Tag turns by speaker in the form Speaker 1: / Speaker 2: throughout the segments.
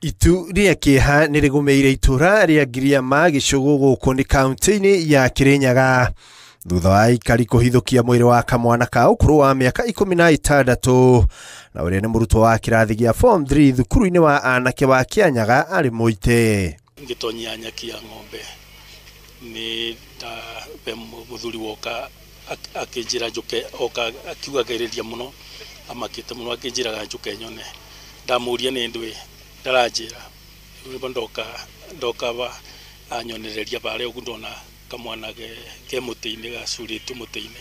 Speaker 1: Itu ria kieha nirigumeire itura ria Giriama Gicugu guku ni kaunti-ini ya Kirinyaga thutha wa aikari kuhithukia mwiri wa kamwana ka ukuru wa miaka 16 na uria ni murutwo wa kirathi gia form 3 thukuru-ini wa anake wa Kianyaga ari muite
Speaker 2: ngitonyia nyakia ng'ombe ni ta be muthuri woka akinjira njuke oka akiugagiriria muno amakite muno akinjiraga njuke nyone ndamuria ni ndwi ndarajira ndoka ba anyonereria bare ugundona kamwana ke mutini gacuritu mutini.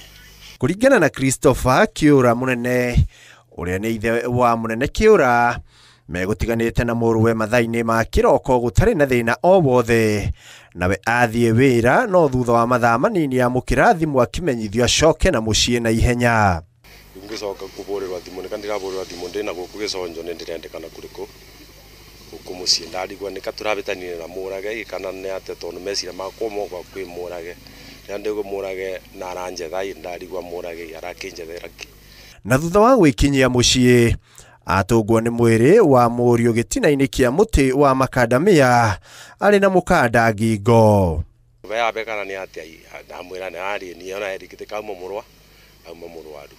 Speaker 1: Kuringana na Christopher Kiura munene uria ni ithe wa munene Kiura megutiganite na muruwe mathaini ma kiroko gutari na thina o wothe nawe athie wira no thutha wa mathaa manini amukira thimu akimenyithio acoke na mucii na ihenya.
Speaker 3: Ngicoka kuburirwa thimu nikandiraburirwa thimu ndina guku giconjo ni ndirendekana kuriku guku mucii ndarigwa nika turabitanire na murage kana ne ate tondu mesira makwa mogwa kwi murage ndandigo murage na aranje thai ndarigwa murage arakinjethera ki
Speaker 1: na thutha wa gwikinyia mucii atungwo ni mwiri wa murio gitina-ini kia muti wa makadamia ari na mukanda ngingo
Speaker 3: baya bekana ni ati ndamwira ni ari ni ona erikite kauma murwa auma murwaru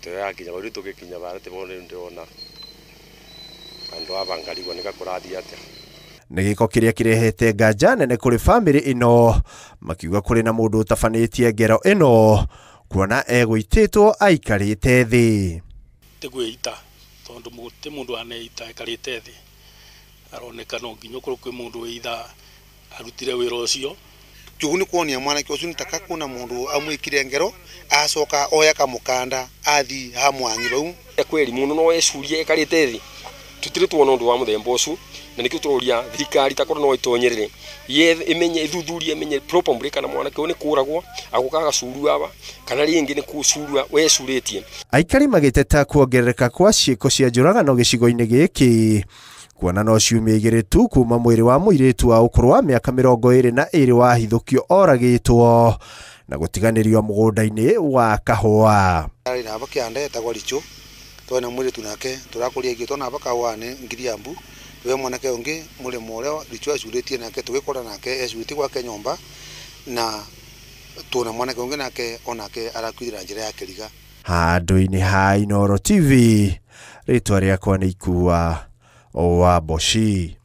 Speaker 3: tuya kinya bari tugikinya bara te bone ndona ando abangarigwa nika kurathi atia
Speaker 1: ni giko kiria kirehete nganja nene kuri family ino makiuga kuri na mundu utafanĩtie ngero ino kuona egwititwo aikarite thi
Speaker 2: tigwita tondu muti mundu aneita aikarite thi aroneka no nginyo kuri kwi mundu eitha arutire wira ucio
Speaker 4: jugu ni kuonia mwana ki ucio nitaka kuna mundu amwikire ngero acoka oya kamukanda athi hamwangi bau
Speaker 5: kweli mundu no ecurie aikarite thi tutire tuona undu wa muthemba ucio na nikio turoria thirikari takoro no itonyerere ye imenye ithuthurie imenye properly kana mwana ki ni kuragwo agukaga curu aba kana ringi ni kucurua wecuritie.
Speaker 1: Aikari magiteta kuongerereka kwa ciiko cia njuragano gicigo-ini giki kuona no ciumia igiri tu kuma mwiri wa muiritu wa ukuru wa miaka 22 wa hithukio oragitwo na gutiganirio mugunda-ini wa kahua
Speaker 4: ari na bakianda etagwa richo twena muiritu nake turakuria igito na bakawane ngiriambu we mwanake ungi muri moreo richo acuritie nake tugikora nake ecuriti gwake nyomba na tuna mwanake ungi nake onake arakwithira njira ya kiriga
Speaker 1: handu-ini ha Inooro TV ritwa riakwa ni Ikua wa Boshi.